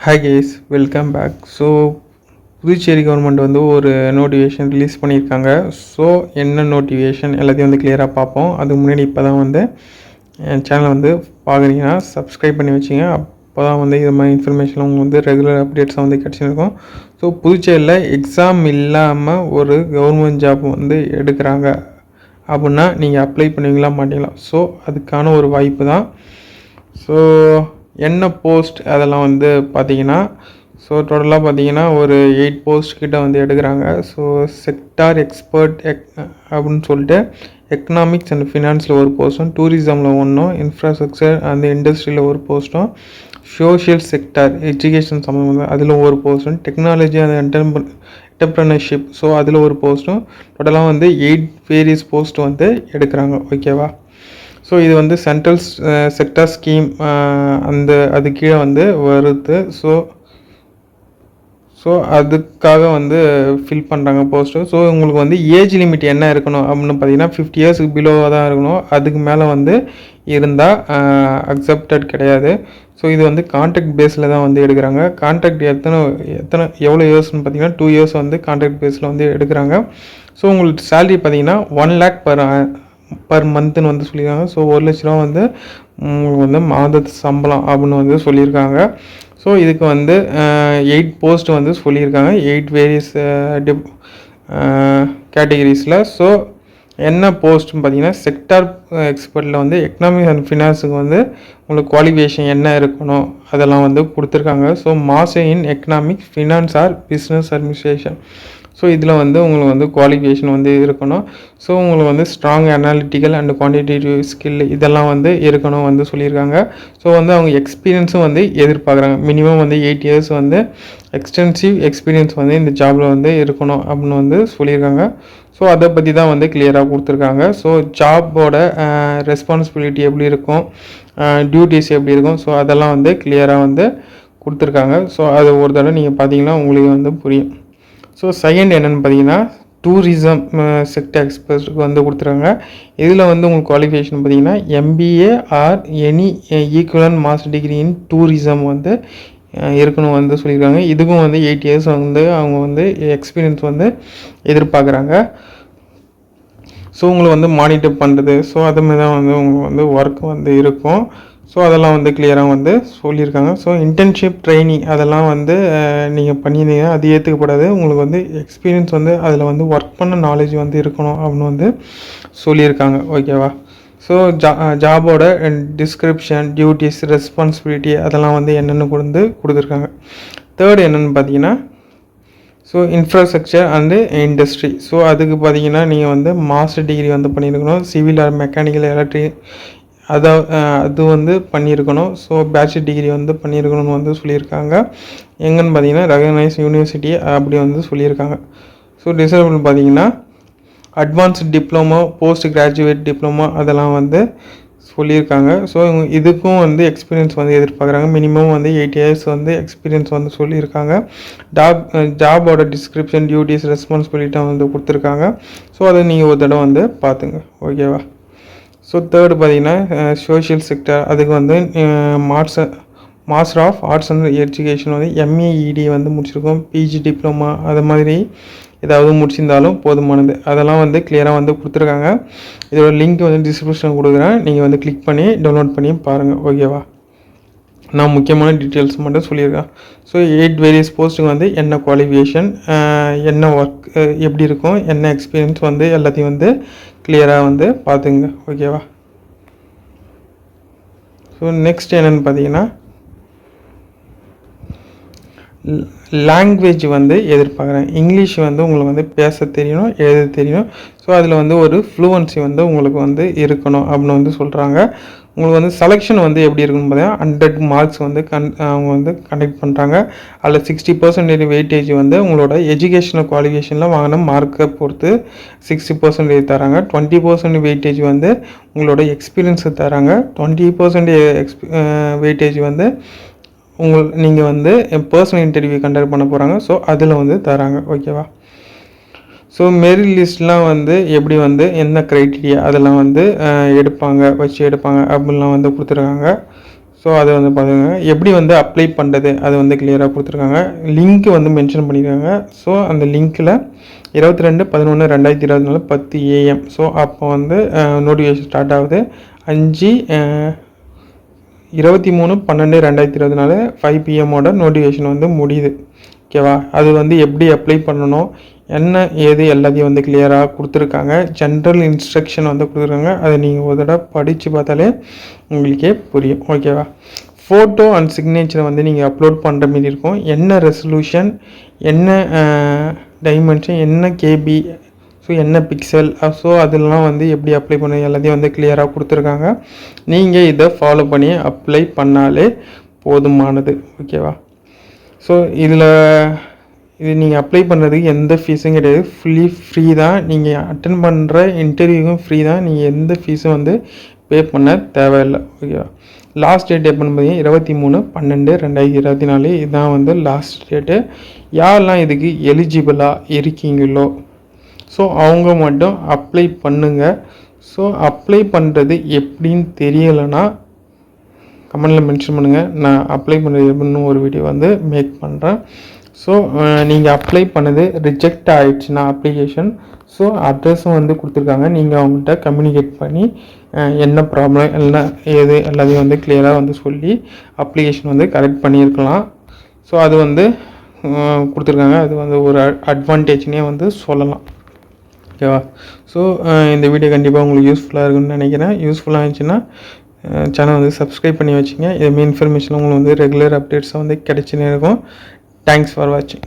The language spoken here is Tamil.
Hi guys, welcome back. So Puducherry government வந்து ஒரு நோட்டிஃபிகேஷன் ரிலீஸ் பண்ணியிருக்காங்க. ஸோ என்ன நோட்டிஃபிகேஷன் எல்லாத்தையும் வந்து கிளியராக பார்ப்போம். அதுக்கு முன்னாடி இப்போ தான் வந்து என் சேனலை வந்து பார்க்குறீங்கன்னா சப்ஸ்கிரைப் பண்ணி வச்சிங்க. அப்போ தான் வந்து இது மாதிரி இன்ஃபர்மேஷன் உங்களுக்கு வந்து ரெகுலர் அப்டேட்ஸாக வந்து கிடச்சிருக்கும். ஸோ புதுச்சேரியில் எக்ஸாம் இல்லாமல் ஒரு கவர்மெண்ட் ஜாப் வந்து எடுக்கிறாங்க அப்படின்னா நீங்கள் அப்ளை பண்ணுவீங்களா மாட்டீங்களா? ஸோ அதுக்கான ஒரு வாய்ப்பு தான். ஸோ என்ன போஸ்ட் அதெல்லாம் வந்து பார்த்தீங்கன்னா, ஸோ டோட்டலாக பார்த்தீங்கன்னா ஒரு 8 போஸ்ட் கிட்ட வந்து எடுக்கிறாங்க. ஸோ செக்டார் எக்ஸ்பர்ட் அப்படின்னு சொல்லிட்டு எக்கனாமிக்ஸ் அண்ட் ஃபினான்ஸில் ஒரு போஸ்ட்டும், டூரிசமில் ஒன்றும், இன்ஃப்ராஸ்ட்ரக்சர் அந்த இண்டஸ்ட்ரியில் ஒரு போஸ்ட்டும், சோஷியல் செக்டார் எஜுகேஷன் சம்மந்தமாக அதில் ஒரு போஸ்ட்டும், டெக்னாலஜி அந்த என்டர்ப்ரனர்ஷிப் ஸோ அதில் ஒரு போஸ்ட்டும், டோட்டலாக வந்து 8 வேரியஸ் போஸ்ட் வந்து எடுக்கிறாங்க. ஓகேவா? ஸோ இது வந்து சென்ட்ரல் செக்டார் ஸ்கீம் அது கீழே வந்து வருது. ஸோ அதுக்காக வந்து ஃபில் பண்ணுறாங்க போஸ்ட்டு. ஸோ உங்களுக்கு வந்து ஏஜ் லிமிட் என்ன இருக்கணும் அப்படின்னு பார்த்தீங்கன்னா 50 இயர்ஸுக்கு பிலோவாக தான் இருக்கணும். அதுக்கு மேலே வந்து இருந்தால் அக்செப்டட் கிடையாது. ஸோ இது வந்து கான்ட்ராக்ட் பேஸில் தான் வந்து எடுக்கிறாங்க. கான்ட்ராக்ட் எவ்வளோ இயர்ஸ்னு பார்த்தீங்கன்னா 2 இயர்ஸ் வந்து கான்ட்ராக்ட் பேஸில் வந்து எடுக்கிறாங்க. ஸோ உங்களுக்கு சேலரி பார்த்தீங்கன்னா 1 lakh பர் மந்த்துன்னு வந்து சொல்லியிருக்காங்க. ஸோ 1 லட்ச ரூபா வந்து வந்து மாத சம்பளம் அப்படின்னு வந்து சொல்லியிருக்காங்க. ஸோ இதுக்கு வந்து 8 போஸ்ட் வந்து சொல்லியிருக்காங்க, 8 வேரியஸ் கேட்டகரிஸில். ஸோ என்ன போஸ்ட்னு பார்த்தீங்கன்னா செக்டார் எக்ஸ்பர்ட்டில் வந்து எக்கனாமிக்ஸ் அண்ட் ஃபினான்ஸுக்கு வந்து உங்களுக்கு குவாலிஃபிகேஷன் என்ன இருக்கணும் அதெல்லாம் வந்து கொடுத்துருக்காங்க. So master in economics, finance or business administration. So இதில் வந்து உங்களுக்கு வந்து குவாலிஃபிகேஷன் வந்து இருக்கணும். ஸோ உங்களுக்கு வந்து strong analytical and quantitative skill இதெல்லாம் வந்து இருக்கணும் வந்து சொல்லியிருக்காங்க. ஸோ வந்து அவங்க எக்ஸ்பீரியன்ஸும் வந்து எதிர்பார்க்குறாங்க. மினிமம் வந்து 8 இயர்ஸ் வந்து எக்ஸ்டென்சிவ் எக்ஸ்பீரியன்ஸ் வந்து இந்த ஜாபில் வந்து இருக்கணும் அப்படின்னு வந்து சொல்லியிருக்காங்க. ஸோ அதை பற்றி தான் வந்து கிளியராக கொடுத்துருக்காங்க. ஸோ ஜாபோட ரெஸ்பான்சிபிலிட்டி எப்படி இருக்கும், டியூட்டிஸ் எப்படி இருக்கும், ஸோ அதெல்லாம் வந்து கிளியராக வந்து கொடுத்துருக்காங்க. ஸோ அது ஒரு தடவை நீங்கள் பார்த்தீங்கன்னா உங்களுக்கு வந்து புரியும். ஸோ செகண்ட் என்னென்னு பார்த்தீங்கன்னா டூரிசம் செக்டர் எக்ஸ்பர்ட்க்கு வந்து கொடுத்துருக்காங்க. இதில் வந்து உங்களுக்கு குவாலிஃபிகேஷன் பார்த்தீங்கன்னா MBA or any equivalent master degree in tourism வந்து இருக்கணும் வந்து சொல்லியிருக்காங்க. இதுக்கும் வந்து 8 இயர்ஸ் வந்து அவங்க வந்து எக்ஸ்பீரியன்ஸ் வந்து எதிர்பார்க்குறாங்க. ஸோ உங்களை வந்து மானிட்டர் பண்ணுறது, ஸோ அதுமாதிரி தான் வந்து உங்களுக்கு வந்து ஒர்க் வந்து இருக்கும். ஸோ அதெல்லாம் வந்து கிளியராக வந்து சொல்லியிருக்காங்க. ஸோ இன்டர்ன்ஷிப் ட்ரைனிங் அதெல்லாம் வந்து நீங்கள் பண்ணியிருந்தீங்கன்னா அது ஏற்றுக்கப்படாது. உங்களுக்கு வந்து எக்ஸ்பீரியன்ஸ் வந்து அதில் வந்து ஒர்க் பண்ண நாலேஜ் வந்து இருக்கணும் அப்படின்னு வந்து சொல்லியிருக்காங்க. ஓகேவா? ஸோ ஜாபோட டிஸ்கிரிப்ஷன், டியூட்டிஸ், ரெஸ்பான்சிபிலிட்டி அதெல்லாம் வந்து என்னென்னு கொடுத்துருக்காங்க. தேர்டு என்னென்னு பார்த்தீங்கன்னா so infrastructure and industry. So அதுக்கு பார்த்தீங்கன்னா நீங்கள் வந்து மாஸ்டர் டிகிரி வந்து பண்ணியிருக்கணும். சிவில் ஆர் மெக்கானிக்கல் எலக்ட்ரிக் அது வந்து பண்ணியிருக்கணும். ஸோ பேச்சுலர் டிகிரி வந்து பண்ணியிருக்கணும்னு வந்து சொல்லியிருக்காங்க. எங்கன்னு பார்த்தீங்கன்னா ரெகக்னைஸ் யூனிவர்சிட்டி அப்படி வந்து சொல்லியிருக்காங்க. ஸோ டிசேபிள் பார்த்தீங்கன்னா advanced diploma, post graduate diploma அதெல்லாம் வந்து சொல்லியிருக்காங்க. ஸோ இதுக்கும் வந்து எக்ஸ்பீரியன்ஸ் வந்து எதிர்பார்க்குறாங்க. மினிமம் வந்து 8 இயர்ஸ் வந்து எக்ஸ்பீரியன்ஸ் வந்து சொல்லியிருக்காங்க. ஜாபோட டிஸ்கிரிப்ஷன், டியூட்டிஸ், ரெஸ்பான்சிபிலிட்டி வந்து கொடுத்துருக்காங்க. ஸோ அதை நீங்கள் ஒரு தடவை வந்து பார்த்துங்க. ஓகேவா? ஸோ தேர்டு பார்த்தீங்கன்னா சோஷியல் செக்டர் அதுக்கு வந்து master of arts and education வந்து MAED வந்து முடிச்சிருக்கோம். PG டிப்ளமா அது மாதிரி ஏதாவது முடிச்சிருந்தாலும் போதுமானது. அதெல்லாம் வந்து கிளியராக வந்து கொடுத்துருக்காங்க. இதோட லிங்க் வந்து டிஸ்கிரிப்ஷன் கொடுக்குறேன், நீங்கள் வந்து கிளிக் பண்ணி டவுன்லோட் பண்ணி பாருங்கள். ஓகேவா? நான் முக்கியமான டீட்டெயில்ஸ் மட்டும் சொல்லியிருக்கேன். ஸோ 8 வேரியஸ் போஸ்ட்டுக்கு வந்து என்ன குவாலிஃபிகேஷன், என்ன ஒர்க் எப்படி இருக்கும், என்ன எக்ஸ்பீரியன்ஸ் வந்து எல்லாத்தையும் வந்து கிளியராக வந்து பார்த்துங்க. ஓகேவா? ஸோ நெக்ஸ்ட் என்னென்னு பார்த்தீங்கன்னா லாங்குவேஜ் வந்து எதிர்பார்க்குறேன். இங்கிலீஷ் வந்து உங்களுக்கு வந்து பேச தெரியணும், எழுத தெரியணும். ஸோ அதில் வந்து ஒரு ஃப்ளூவன்சி வந்து உங்களுக்கு வந்து இருக்கணும் அப்படின்னு வந்து சொல்கிறாங்க. உங்களுக்கு வந்து செலெக்ஷன் வந்து எப்படி இருக்குன்னு பார்த்தீங்கன்னா 100 மார்க்ஸ் வந்து அவங்க வந்து கண்டக்ட் பண்ணுறாங்க. அதில் 60% வெயிட்டேஜ் வந்து உங்களோட எஜுகேஷனல் குவாலிஃபிகேஷனில் வாங்கின மார்க்கை பொறுத்து 60% தராங்க. 20% வெயிட்டேஜ் வந்து உங்களோட எக்ஸ்பீரியன்ஸை தராங்க. 20% வெயிட்டேஜ் வந்து நீங்கள் வந்து பர்சனல் இன்டர்வியூ கண்டக்ட் பண்ண போகிறாங்க. ஸோ அதில் வந்து தராங்க. ஓகேவா? ஸோ மெரிட் லிஸ்ட்லாம் வந்து எப்படி வந்து என்ன க்ரைட்டீரியா அதெல்லாம் வந்து எடுப்பாங்க அப்படின்லாம் வந்து கொடுத்துருக்காங்க. ஸோ அதை வந்து பார்த்துங்க. எப்படி வந்து அப்ளை பண்ணுறது அது வந்து கிளியராக கொடுத்துருக்காங்க. லிங்க் வந்து மென்ஷன் பண்ணியிருக்காங்க. ஸோ அந்த லிங்க்கில் 22/11/2024 10 AM. ஸோ அப்போ வந்து நோட்டிஃபிகேஷன் ஸ்டார்ட் ஆகுது. 23/12/2024 5 PM நோட்டிஃபிகேஷன் வந்து முடியுது. ஓகேவா? அது வந்து எப்படி அப்ளை பண்ணணும், என்ன ஏது எல்லாத்தையும் வந்து கிளியராக கொடுத்துருக்காங்க. ஜென்ரல் இன்ஸ்ட்ரக்ஷன் வந்து கொடுத்துருக்காங்க. அதை நீங்கள் ஒரு தடவை படித்து பார்த்தாலே உங்களுக்கே புரியும். ஓகேவா? ஃபோட்டோ அண்ட் சிக்னேச்சரை வந்து நீங்கள் அப்லோட் பண்ணுற மாரி இருக்கும். என்ன ரெசல்யூஷன், என்ன டைமென்ஷன், என்ன கேபி, ஸோ என்ன பிக்சல், ஸோ அதெல்லாம் வந்து எப்படி அப்ளை பண்ண எல்லாத்தையும் வந்து கிளியராக கொடுத்துருக்காங்க. நீங்கள் இதை ஃபாலோ பண்ணி அப்ளை பண்ணாலே போதுமானது. ஓகேவா? ஸோ இது நீங்கள் அப்ளை பண்ணுறதுக்கு எந்த ஃபீஸும் கிடையாது. ஃபுல்லி ஃப்ரீ தான். நீங்கள் அட்டன் பண்ணுற இன்டர்வியூவும் ஃப்ரீ தான். நீங்கள் எந்த ஃபீஸும் வந்து பே பண்ண தேவையில்லை. ஓகேவா? லாஸ்ட் டேட் எப்போன்னு பார்த்தீங்கன்னா 23/12/2024 இதுதான் வந்து லாஸ்ட் டேட்டு. யாரெல்லாம் இதுக்கு எலிஜிபிளாக இருக்கீங்களோ ஸோ அவங்க மட்டும் அப்ளை பண்ணுங்கள். ஸோ அப்ளை பண்ணுறது எப்படின்னு தெரியலைன்னா கமெண்டில் மென்ஷன் பண்ணுங்கள். நான் அப்ளை பண்ணுறது எப்படின்னு ஒரு வீடியோ வந்து மேக் பண்ணுறேன். ஸோ நீங்கள் அப்ளை பண்ணது ரிஜெக்ட் ஆகிடுச்சுன்னா அப்ளிகேஷன், ஸோ அட்ரஸும் வந்து கொடுத்துருக்காங்க. நீங்கள் அவங்கள்ட்ட கம்யூனிகேட் பண்ணி என்ன ப்ராப்ளம் எல்லாம் ஏது எல்லாத்தையும் வந்து கிளியராக வந்து சொல்லி அப்ளிகேஷன் வந்து கரெக்ட் பண்ணியிருக்கலாம். ஸோ அது வந்து கொடுத்துருக்காங்க. அது வந்து ஒரு அட்வான்டேஜ்னே வந்து சொல்லலாம். ஓகேவா? ஸோ இந்த வீடியோ கண்டிப்பாக உங்களுக்கு யூஸ்ஃபுல்லாக இருக்குன்னு நினைக்கிறேன். யூஸ்ஃபுல்லாக இருந்துச்சுன்னா சேனல் வந்து சப்ஸ்கிரைப் பண்ணி வச்சுங்க. இதுமாரி இன்ஃபர்மேஷன் உங்களுக்கு வந்து ரெகுலர் அப்டேட்ஸாக வந்து கிடைச்சினே இருக்கும். தேங்க்ஸ் ஃபார் வாட்சிங்.